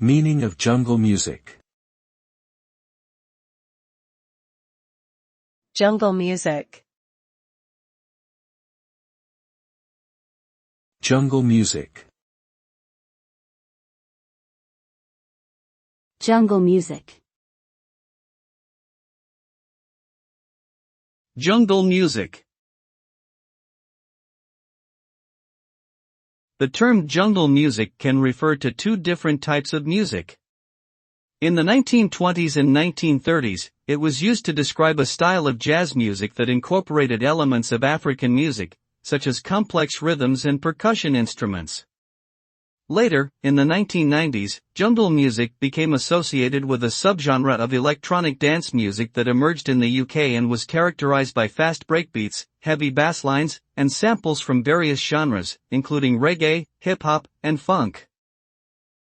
Meaning of jungle music. Jungle music. Jungle music. Jungle music. Jungle music. The term jungle music can refer to two different types of music. In the 1920s and 1930s, it was used to describe a style of jazz music that incorporated elements of African music, such as complex rhythms and percussion instruments. Later, in the 1990s, jungle music became associated with a subgenre of electronic dance music that emerged in the UK and was characterized by fast breakbeats, heavy basslines, and samples from various genres, including reggae, hip-hop, and funk.